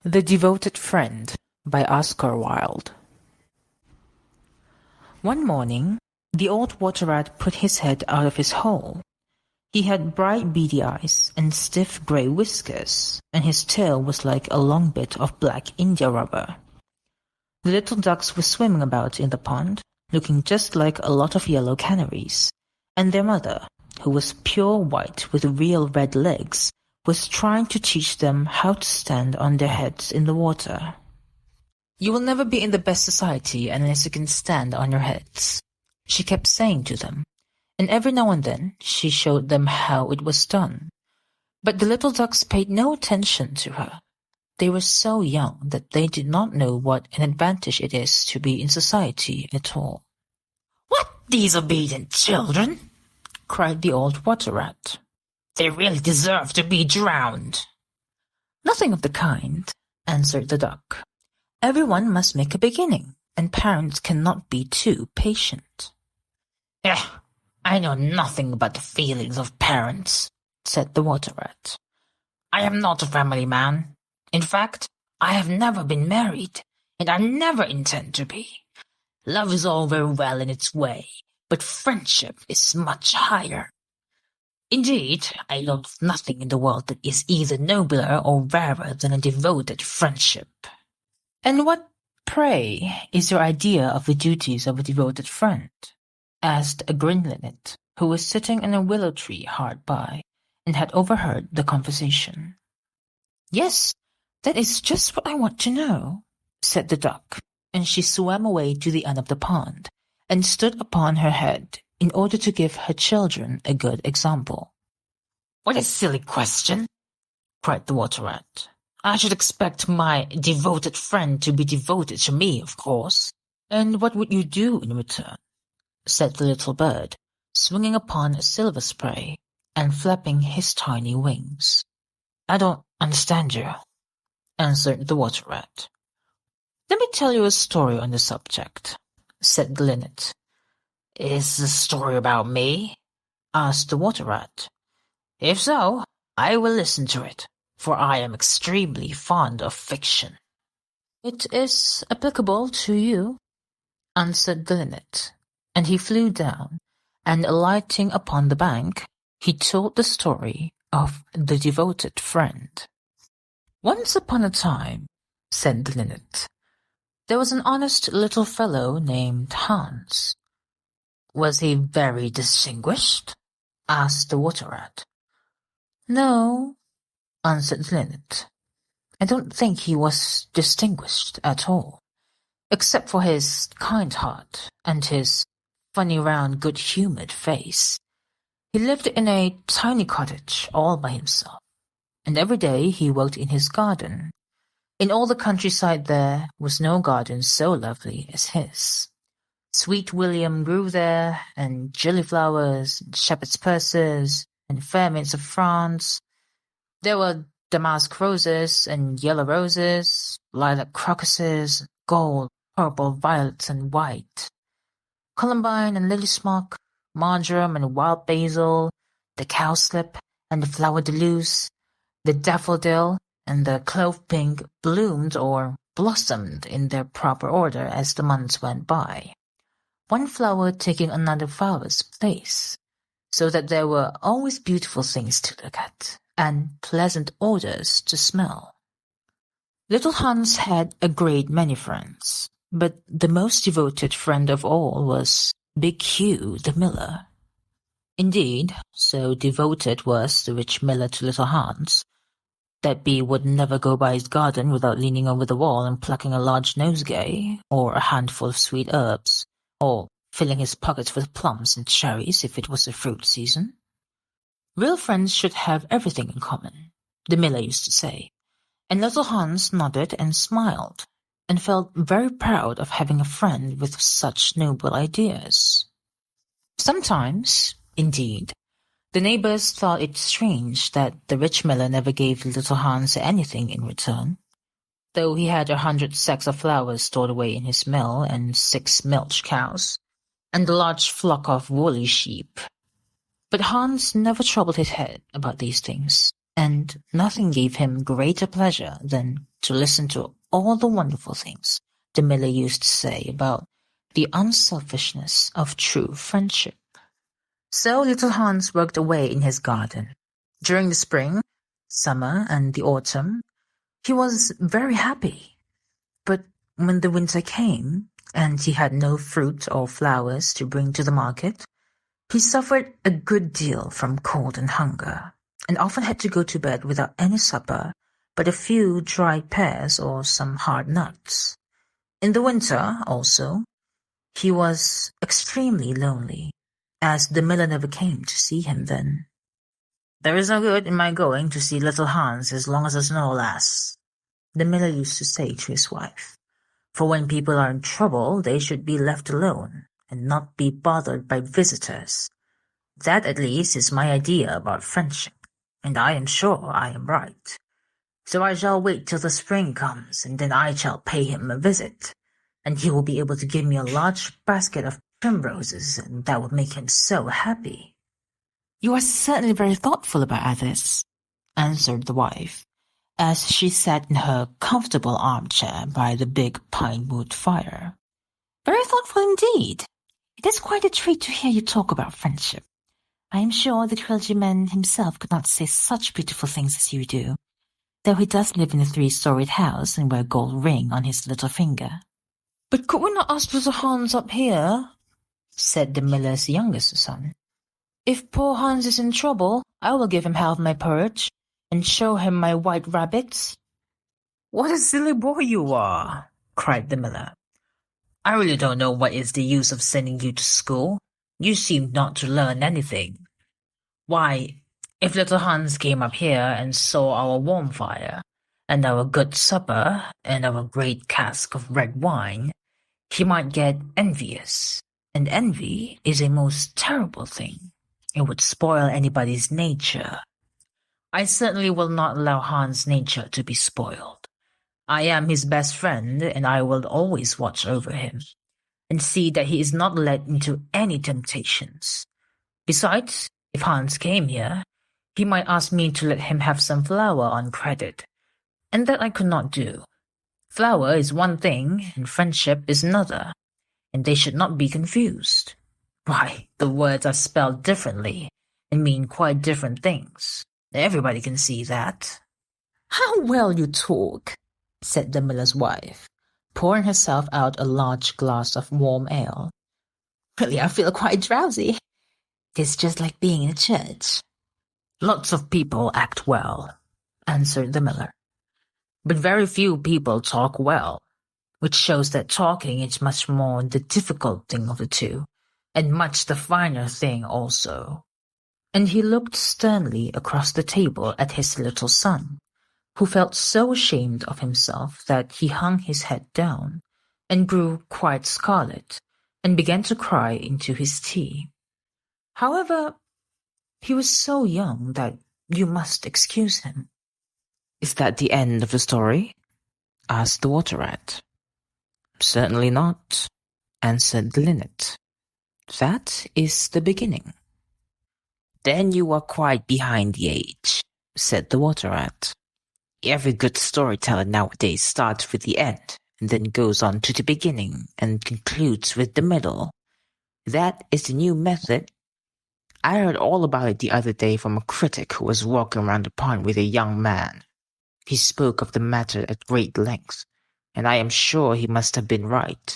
The Devoted Friend by Oscar Wilde. One morning, the old water rat put his head out of his hole. He had bright beady eyes and stiff grey whiskers, and his tail was like a long bit of black India rubber. The little ducks were swimming about in the pond, looking just like a lot of yellow canaries, and their mother, who was pure white with real red legs, was trying to teach them how to stand on their heads in the water. "You will never be in the best society unless you can stand on your heads," she kept saying to them, and every now and then she showed them how it was done. But the little ducks paid no attention to her. They were so young that they did not know what an advantage it is to be in society at all. "What disobedient children!" cried the old water rat. "They really deserve to be drowned." "Nothing of the kind," answered the duck. "Everyone must make a beginning, and parents cannot be too patient." I know nothing about the feelings of parents," said the water rat. "I am not a family man. In fact, I have never been married, and I never intend to be. Love is all very well in its way, but friendship is much higher. Indeed, I know of nothing in the world that is either nobler or rarer than a devoted friendship." "And what, pray, is your idea of the duties of a devoted friend?" asked a green linnet, who was sitting in a willow tree hard by, and had overheard the conversation. "Yes, that is just what I want to know," said the duck, and she swam away to the end of the pond, and stood upon her head, in order to give her children a good example. "What a silly question!" cried the water rat. "I should expect my devoted friend to be devoted to me, of course." "And what would you do in return?" said the little bird, swinging upon a silver spray, and flapping his tiny wings. "I don't understand you," answered the water rat. "Let me tell you a story on the subject," said the linnet. "Is the story about me?" asked the water rat. "If so, I will listen to it, for I am extremely fond of fiction." "It is applicable to you," answered the linnet, and he flew down, and alighting upon the bank, he told the story of the devoted friend. "Once upon a time," said the linnet, "there was an honest little fellow named Hans." "Was he very distinguished?" asked the water rat. "No," answered the linnet. "I don't think he was distinguished at all, except for his kind heart and his funny round good-humoured face. He lived in a tiny cottage all by himself, and every day he worked in his garden. In all the countryside there was no garden so lovely as his. Sweet William grew there, and gillyflowers, and shepherd's purses, and fair maids of France. There were damask roses and yellow roses, lilac crocuses, gold, purple, violets, and white, columbine and lily smock, marjoram and wild basil, the cowslip and the flower de luce, the daffodil and the clove pink bloomed or blossomed in their proper order as the months went by, one flower taking another flower's place, so that there were always beautiful things to look at, and pleasant odors to smell. Little Hans had a great many friends, but the most devoted friend of all was Big Hugh the miller. Indeed, so devoted was the rich miller to little Hans, that he would never go by his garden without leaning over the wall and plucking a large nosegay, or a handful of sweet herbs, or filling his pockets with plums and cherries if it was the fruit season. Real friends should have everything in common, the miller used to say, and little Hans nodded and smiled, and felt very proud of having a friend with such noble ideas. Sometimes, indeed, the neighbors thought it strange that the rich miller never gave little Hans anything in return, though he had 100 sacks of flour stored away in his mill, and 6 milch cows, and a large flock of woolly sheep. But Hans never troubled his head about these things, and nothing gave him greater pleasure than to listen to all the wonderful things the miller used to say about the unselfishness of true friendship. So little Hans worked away in his garden. During the spring, summer, and the autumn, he was very happy. But when the winter came, and he had no fruit or flowers to bring to the market, he suffered a good deal from cold and hunger, and often had to go to bed without any supper but a few dried pears or some hard nuts. In the winter, also, he was extremely lonely, as the miller never came to see him then. "There is no good in my going to see little Hans as long as the snow lasts," the miller used to say to his wife, "for when people are in trouble they should be left alone, and not be bothered by visitors. That at least is my idea about friendship, and I am sure I am right. So I shall wait till the spring comes, and then I shall pay him a visit, and he will be able to give me a large basket of primroses, and that will make him so happy." "You are certainly very thoughtful about others," answered the wife, as she sat in her comfortable armchair by the big pine wood fire. "Very thoughtful indeed. It is quite a treat to hear you talk about friendship. I am sure the clergyman himself could not say such beautiful things as you do, though he does live in a 3-storied house and wear a gold ring on his little finger." "But could we not ask little Hans up here?" said the miller's youngest son. "If poor Hans is in trouble, I will give him half my porridge, and show him my white rabbits." "What a silly boy you are!" cried the miller. "I really don't know what is the use of sending you to school. You seem not to learn anything. Why, if little Hans came up here and saw our warm fire, and our good supper, and our great cask of red wine, he might get envious, and envy is a most terrible thing. It would spoil anybody's nature. I certainly will not allow Hans' nature to be spoiled. I am his best friend, and I will always watch over him, and see that he is not led into any temptations. Besides, if Hans came here, he might ask me to let him have some flour on credit, and that I could not do. Flour is one thing, and friendship is another, and they should not be confused. Why, the words are spelled differently, and mean quite different things. Everybody can see that." "How well you talk," said the miller's wife, pouring herself out a large glass of warm ale. "Really, I feel quite drowsy. It's just like being in a church." "Lots of people act well," answered the miller, "but very few people talk well, which shows that talking is much more the difficult thing of the two, and much the finer thing also." And he looked sternly across the table at his little son, who felt so ashamed of himself that he hung his head down, and grew quite scarlet, and began to cry into his tea. However, he was so young that you must excuse him. "Is that the end of the story?" asked the water rat. "Certainly not," answered the linnet. "That is the beginning." "Then you are quite behind the age," said the water rat. "Every good storyteller nowadays starts with the end, and then goes on to the beginning, and concludes with the middle. That is the new method. I heard all about it the other day from a critic who was walking around the pond with a young man. He spoke of the matter at great length, and I am sure he must have been right,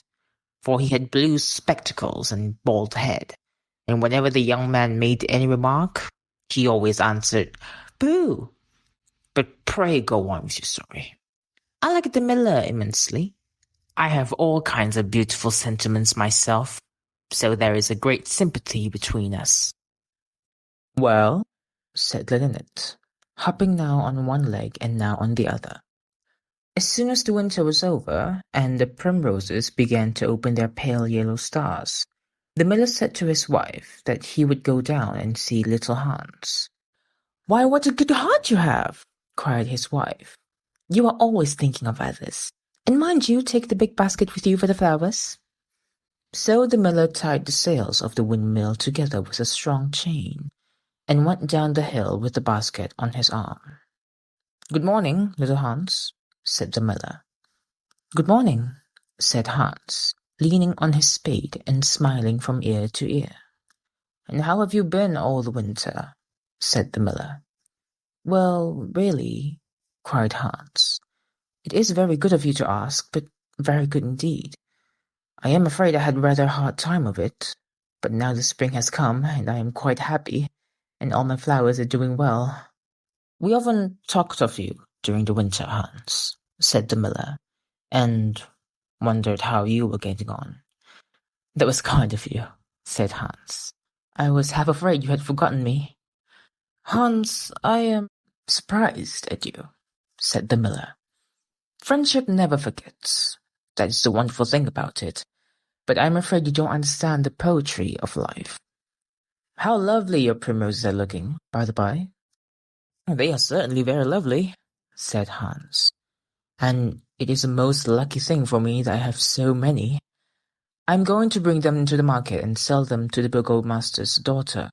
for he had blue spectacles and bald head, and whenever the young man made any remark, he always answered, 'Pooh!' But pray go on with your story." "I like the miller immensely. I have all kinds of beautiful sentiments myself, so there is a great sympathy between us." "Well," said the linnet, hopping now on one leg and now on the other. As soon as the winter was over, and the primroses began to open their pale yellow stars, the miller said to his wife that he would go down and see little Hans. "Why, what a good heart you have!" cried his wife. "You are always thinking of others. And mind you take the big basket with you for the flowers." So the miller tied the sails of the windmill together with a strong chain, and went down the hill with the basket on his arm. "Good morning, little Hans," said the miller. "Good morning," said Hans, leaning on his spade and smiling from ear to ear. "And how have you been all the winter?" said the miller. "Well, really," cried Hans, "it is very good of you to ask, but very good indeed. I am afraid I had rather a hard time of it, but now the spring has come, and I am quite happy, and all my flowers are doing well." "We often talked of you during the winter, Hans," said the miller, "and wondered how you were getting on." "That was kind of you," said Hans. "I was half afraid you had forgotten me." "Hans, I am surprised at you," said the miller. "Friendship never forgets. That is the wonderful thing about it. But I'm afraid you don't understand the poetry of life. How lovely your primroses are looking, by the by." "They are certainly very lovely," said Hans. "And it is a most lucky thing for me that I have so many. I'm going to bring them into the market and sell them to the burgomaster's daughter,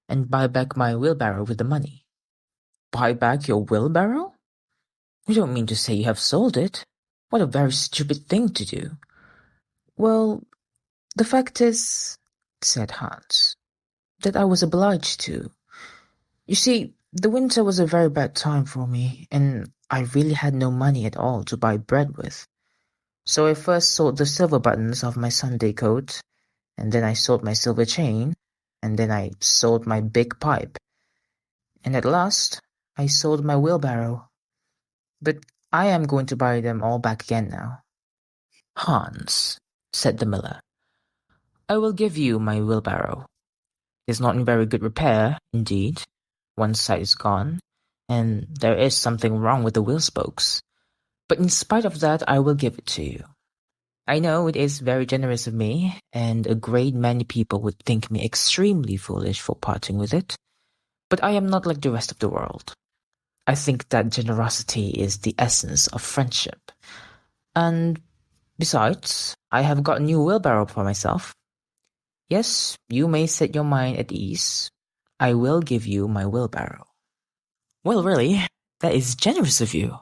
and buy back my wheelbarrow with the money." "Buy back your wheelbarrow? You don't mean to say you have sold it? What a very stupid thing to do." "Well, the fact is," said Hans, "that I was obliged to. You see, the winter was a very bad time for me, and I really had no money at all to buy bread with. So I first sold the silver buttons of my Sunday coat, and then I sold my silver chain, and then I sold my big pipe, and at last I sold my wheelbarrow. But I am going to buy them all back again now." "Hans," said the miller, "I will give you my wheelbarrow. It is not in very good repair, indeed. One side is gone, and there is something wrong with the wheel spokes. But in spite of that, I will give it to you. I know it is very generous of me, and a great many people would think me extremely foolish for parting with it, but I am not like the rest of the world. I think that generosity is the essence of friendship. And besides, I have got a new wheelbarrow for myself. Yes, you may set your mind at ease. I will give you my wheelbarrow." "Well, really, that is generous of you,"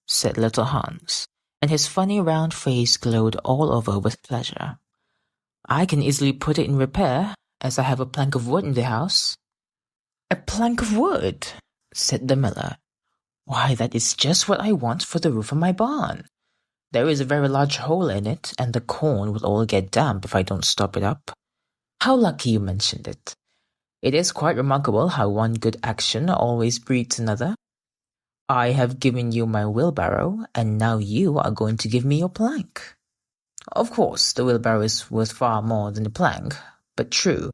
said little Hans, and his funny round face glowed all over with pleasure. "I can easily put it in repair, as I have a plank of wood in the house." "A plank of wood?" said the miller. "Why, that is just what I want for the roof of my barn. There is a very large hole in it, and the corn will all get damp if I don't stop it up. How lucky you mentioned it. It is quite remarkable how one good action always breeds another. I have given you my wheelbarrow, and now you are going to give me your plank. Of course, the wheelbarrow is worth far more than the plank, but true,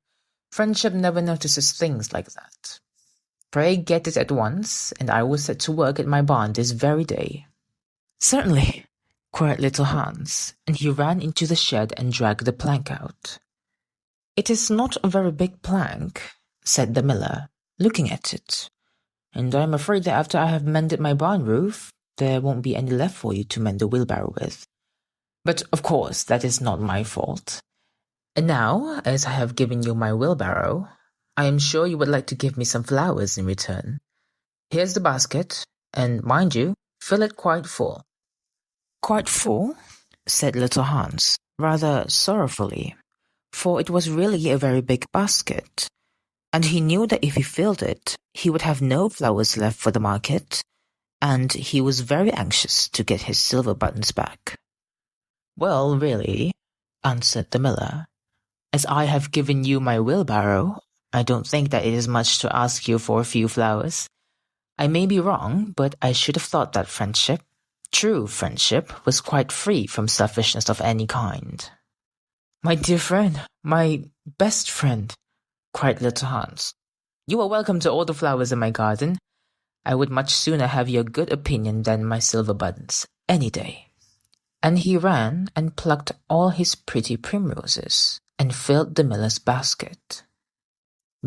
friendship never notices things like that. Pray get it at once, and I will set to work at my barn this very day." "Certainly," cried little Hans, and he ran into the shed and dragged the plank out. "It is not a very big plank," said the miller, looking at it, "and I am afraid that after I have mended my barn roof, there won't be any left for you to mend the wheelbarrow with. But of course that is not my fault. And now, as I have given you my wheelbarrow, I am sure you would like to give me some flowers in return. Here's the basket, and mind you, fill it quite full." "Quite full?" said little Hans, rather sorrowfully, for it was really a very big basket, and he knew that if he filled it, he would have no flowers left for the market, and he was very anxious to get his silver buttons back. "Well, really," answered the miller, "as I have given you my wheelbarrow, I don't think that it is much to ask you for a few flowers. I may be wrong, but I should have thought that friendship, true friendship, was quite free from selfishness of any kind." "My dear friend, my best friend," cried little Hans, "you are welcome to all the flowers in my garden. I would much sooner have your good opinion than my silver buttons, any day." And he ran and plucked all his pretty primroses, and filled the miller's basket.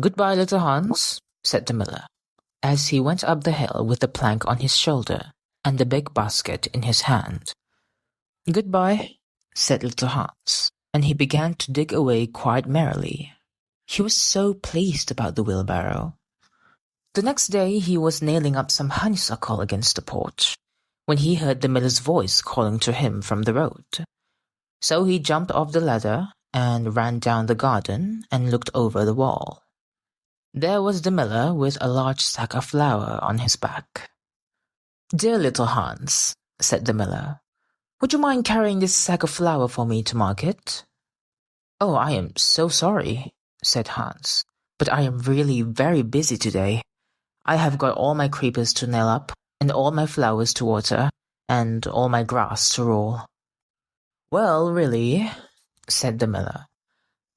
"Goodbye, little Hans," said the miller, as he went up the hill with the plank on his shoulder and the big basket in his hand. "Goodbye," said little Hans, and he began to dig away quite merrily. He was so pleased about the wheelbarrow. The next day he was nailing up some honeysuckle against the porch, when he heard the miller's voice calling to him from the road. So he jumped off the ladder and ran down the garden and looked over the wall. There was the miller with a large sack of flour on his back. "Dear little Hans," said the miller, "would you mind carrying this sack of flour for me to market?" "Oh, I am so sorry," said Hans, "but I am really very busy today. I have got all my creepers to nail up, and all my flowers to water, and all my grass to roll." "Well, really," said the miller,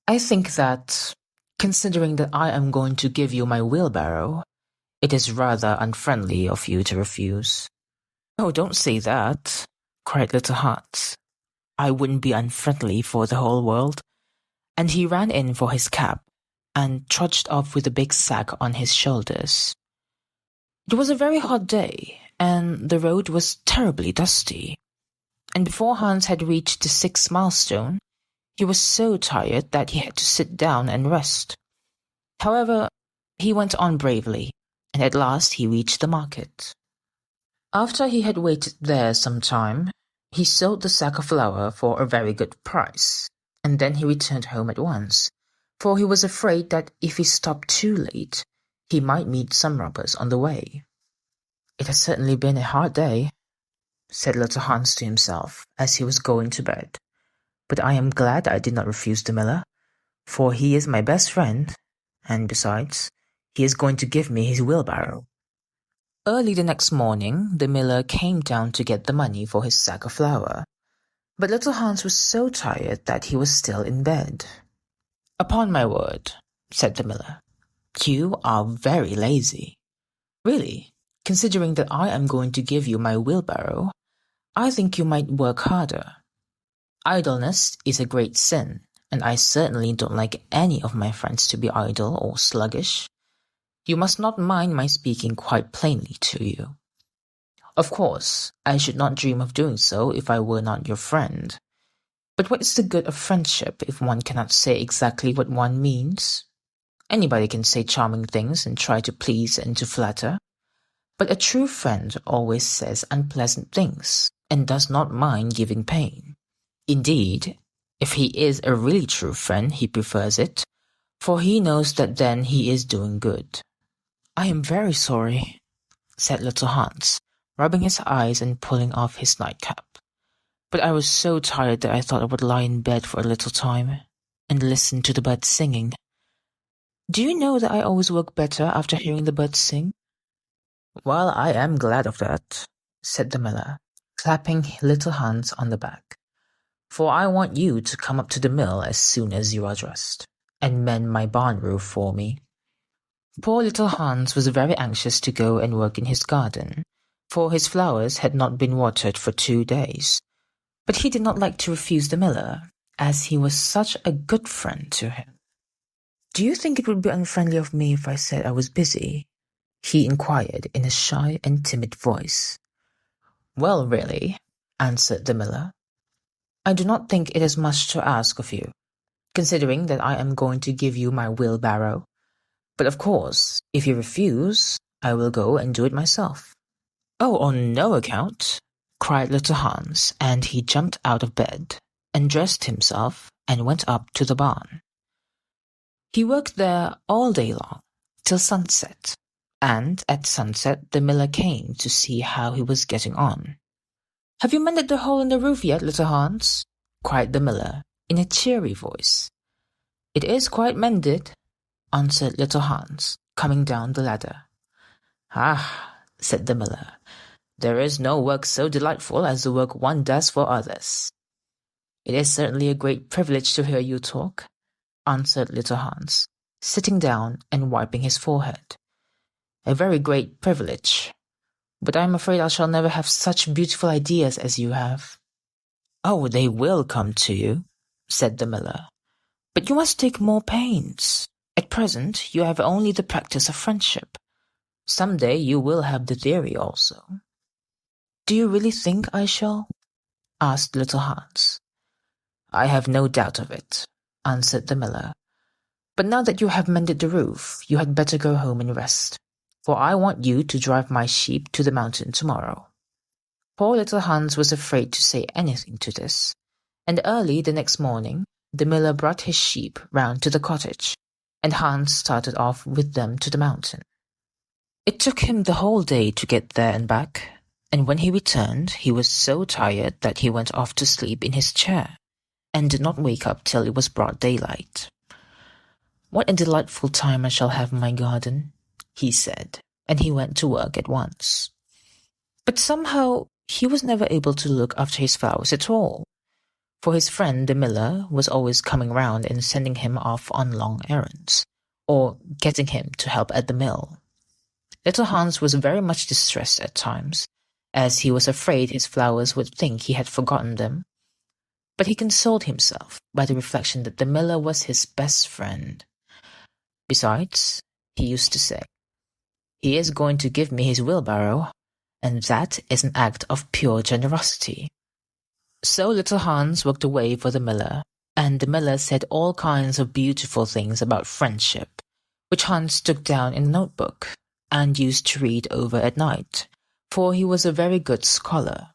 "I think that, considering that I am going to give you my wheelbarrow, it is rather unfriendly of you to refuse." "Oh, don't say that," cried little Hans. "I wouldn't be unfriendly for the whole world." And he ran in for his cap, and trudged off with a big sack on his shoulders. It was a very hot day, and the road was terribly dusty. And before Hans had reached the 6th milestone, he was so tired that he had to sit down and rest. However, he went on bravely, and at last he reached the market. After he had waited there some time, he sold the sack of flour for a very good price, and then he returned home at once, for he was afraid that if he stopped too late, he might meet some robbers on the way. "It has certainly been a hard day," said little Hans to himself as he was going to bed. "But I am glad I did not refuse the miller, for he is my best friend, and besides, he is going to give me his wheelbarrow." Early the next morning, the miller came down to get the money for his sack of flour, but little Hans was so tired that he was still in bed. "Upon my word," said the miller, "you are very lazy. Really, considering that I am going to give you my wheelbarrow, I think you might work harder. Idleness is a great sin, and I certainly don't like any of my friends to be idle or sluggish. You must not mind my speaking quite plainly to you. Of course, I should not dream of doing so if I were not your friend. But what is the good of friendship if one cannot say exactly what one means? Anybody can say charming things and try to please and to flatter, but a true friend always says unpleasant things and does not mind giving pain. Indeed, if he is a really true friend, he prefers it, for he knows that then he is doing good." "I am very sorry," said little Hans, rubbing his eyes and pulling off his nightcap. "But I was so tired that I thought I would lie in bed for a little time and listen to the birds singing. Do you know that I always work better after hearing the birds sing?" "Well, I am glad of that," said the miller, clapping little Hans on the back, "for I want you to come up to the mill as soon as you are dressed, and mend my barn roof for me." Poor little Hans was very anxious to go and work in his garden, for his flowers had not been watered for 2 days, but he did not like to refuse the miller, as he was such a good friend to him. "Do you think it would be unfriendly of me if I said I was busy?" he inquired in a shy and timid voice. "Well, really," answered the miller, "I do not think it is much to ask of you, considering that I am going to give you my wheelbarrow. But of course, if you refuse, I will go and do it myself." "Oh, on no account," cried little Hans, and he jumped out of bed, and dressed himself, and went up to the barn. He worked there all day long, till sunset, and at sunset the miller came to see how he was getting on. "Have you mended the hole in the roof yet, little Hans?" cried the miller, in a cheery voice. "It is quite mended," answered little Hans, coming down the ladder. "Ah," said the miller, "there is no work so delightful as the work one does for others." "It is certainly a great privilege to hear you talk," answered little Hans, sitting down and wiping his forehead. "A very great privilege, but I am afraid I shall never have such beautiful ideas as you have." "Oh, they will come to you," said the miller, "but you must take more pains. At present you have only the practice of friendship. Some day you will have the theory also." "Do you really think I shall?" asked little Hans. "I have no doubt of it," answered the miller. "But now that you have mended the roof, you had better go home and rest, for I want you to drive my sheep to the mountain tomorrow." Poor little Hans was afraid to say anything to this, and early the next morning the miller brought his sheep round to the cottage, and Hans started off with them to the mountain. It took him the whole day to get there and back, and when he returned he was so tired that he went off to sleep in his chair, and did not wake up till it was broad daylight. "What a delightful time I shall have in my garden," he said, and he went to work at once. But somehow he was never able to look after his flowers at all, for his friend the miller was always coming round and sending him off on long errands, or getting him to help at the mill. Little Hans was very much distressed at times, as he was afraid his flowers would think he had forgotten them, but he consoled himself by the reflection that the miller was his best friend. Besides, he used to say, "He is going to give me his wheelbarrow, and that is an act of pure generosity." So little Hans walked away for the miller, and the miller said all kinds of beautiful things about friendship, which Hans took down in a notebook and used to read over at night, for he was a very good scholar.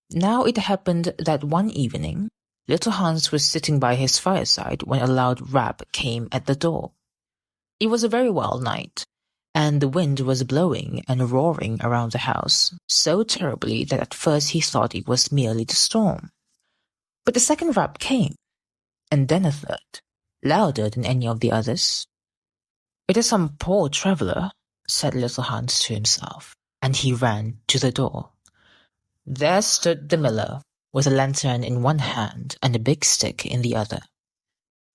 Now it happened that one evening little Hans was sitting by his fireside when a loud rap came at the door. It was a very wild night, and the wind was blowing and roaring around the house so terribly that at first he thought it was merely the storm. But the second rap came, and then a third, louder than any of the others. "It is some poor traveller," said little Hans to himself, and he ran to the door. There stood the miller, with a lantern in one hand and a big stick in the other.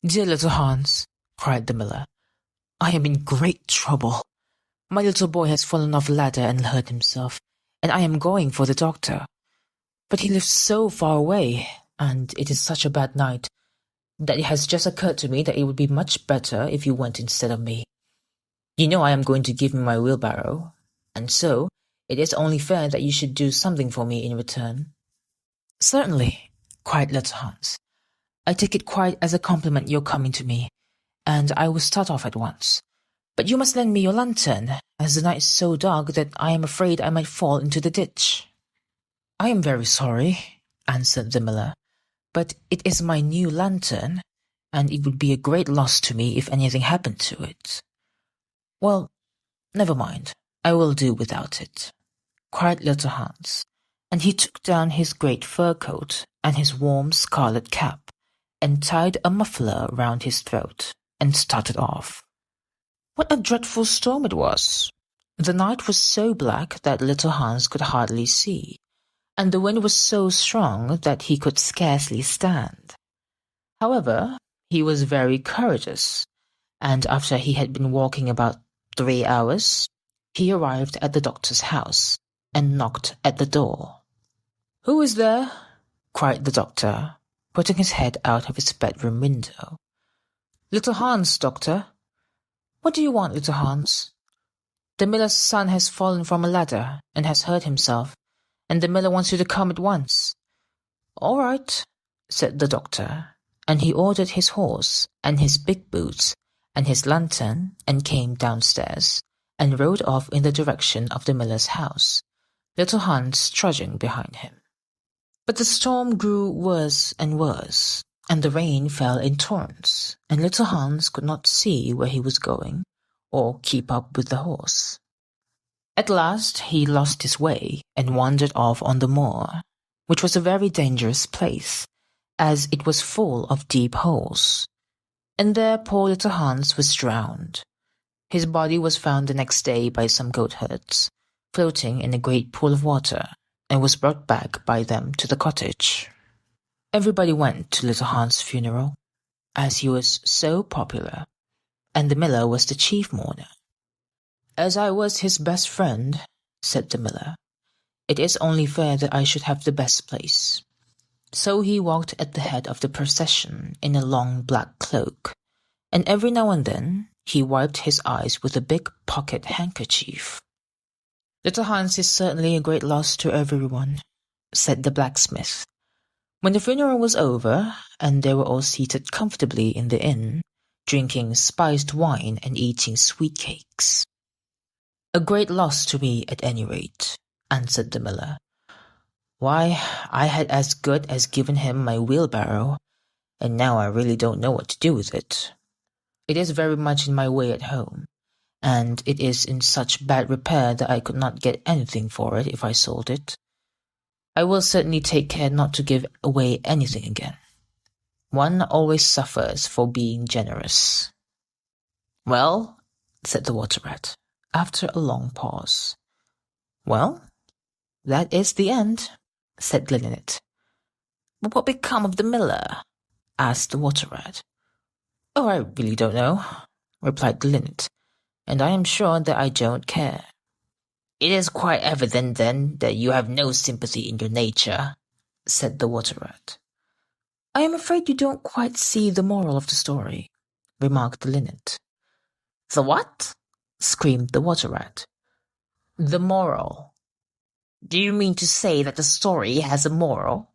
"Dear little Hans," cried the miller, "I am in great trouble. My little boy has fallen off a ladder and hurt himself, and I am going for the doctor. But he lives so far away, and it is such a bad night, that it has just occurred to me that it would be much better if you went instead of me. You know I am going to give him my wheelbarrow, and so it is only fair that you should do something for me in return." "Certainly," cried little Hans. "I take it quite as a compliment your coming to me, and I will start off at once. But you must lend me your lantern, as the night is so dark that I am afraid I might fall into the ditch." "I am very sorry," answered the miller, "but it is my new lantern, and it would be a great loss to me if anything happened to it." "Well, never mind, I will do without it," cried little Hans, and he took down his great fur coat and his warm scarlet cap, and tied a muffler round his throat, and started off. What a dreadful storm it was! The night was so black that little Hans could hardly see, and the wind was so strong that he could scarcely stand. However, he was very courageous, and after he had been walking about 3 hours, he arrived at the doctor's house, and knocked at the door. "Who is there?" cried the doctor, putting his head out of his bedroom window. "Little Hans, doctor." "What do you want, little Hans?" "The miller's son has fallen from a ladder, and has hurt himself, and the miller wants you to come at once." "All right," said the doctor, and he ordered his horse, and his big boots, and his lantern, and came downstairs, and rode off in the direction of the miller's house, little Hans trudging behind him. But the storm grew worse and worse, and the rain fell in torrents, and little Hans could not see where he was going, or keep up with the horse. At last he lost his way, and wandered off on the moor, which was a very dangerous place, as it was full of deep holes. And there poor little Hans was drowned. His body was found the next day by some goatherds, floating in a great pool of water, and was brought back by them to the cottage. Everybody went to little Hans' funeral, as he was so popular, and the miller was the chief mourner. "As I was his best friend," said the miller, "it is only fair that I should have the best place." So he walked at the head of the procession in a long black cloak, and every now and then he wiped his eyes with a big pocket handkerchief. "Little Hans is certainly a great loss to everyone," said the blacksmith. When the funeral was over, and they were all seated comfortably in the inn, drinking spiced wine and eating sweet cakes. "A great loss to me, at any rate," answered the miller. Why, I had as good as given him my wheelbarrow, and now I really don't know what to do with it. It is very much in my way at home, and it is in such bad repair that I could not get anything for it if I sold it. I will certainly take care not to give away anything again. One always suffers for being generous." "Well," said the Water Rat, after a long pause. "Well, that is the end," said the Linnet. "But what become of the miller?" asked the Water Rat. "Oh, I really don't know," replied the Linnet, "and I am sure that I don't care." "It is quite evident, then, that you have no sympathy in your nature," said the Water Rat. "I am afraid you don't quite see the moral of the story," remarked the Linnet. "The what?" screamed the Water Rat. "The moral. Do you mean to say that the story has a moral?"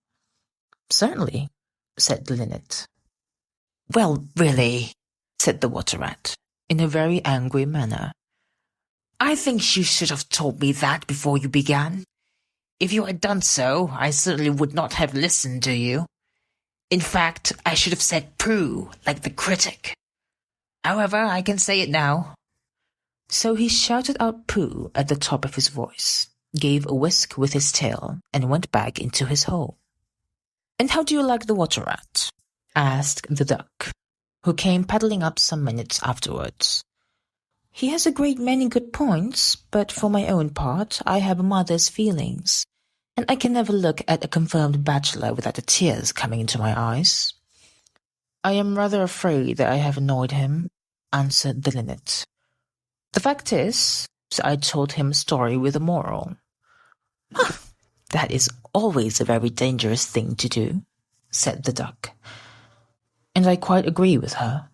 "Certainly," said the Linnet. "Well, really," said the Water Rat, in a very angry manner, "I think you should have told me that before you began. If you had done so, I certainly would not have listened to you. In fact, I should have said pooh, like the critic. However, I can say it now." So he shouted out pooh at the top of his voice, gave a whisk with his tail, and went back into his hole. "And how do you like the Water Rat?" asked the Duck, who came paddling up some minutes afterwards. "He has a great many good points, but for my own part I have a mother's feelings, and I can never look at a confirmed bachelor without the tears coming into my eyes." "I am rather afraid that I have annoyed him," answered the Linnet. "The fact is, I told him a story with a moral." "That is always a very dangerous thing to do," said the Duck. "And I quite agree with her,"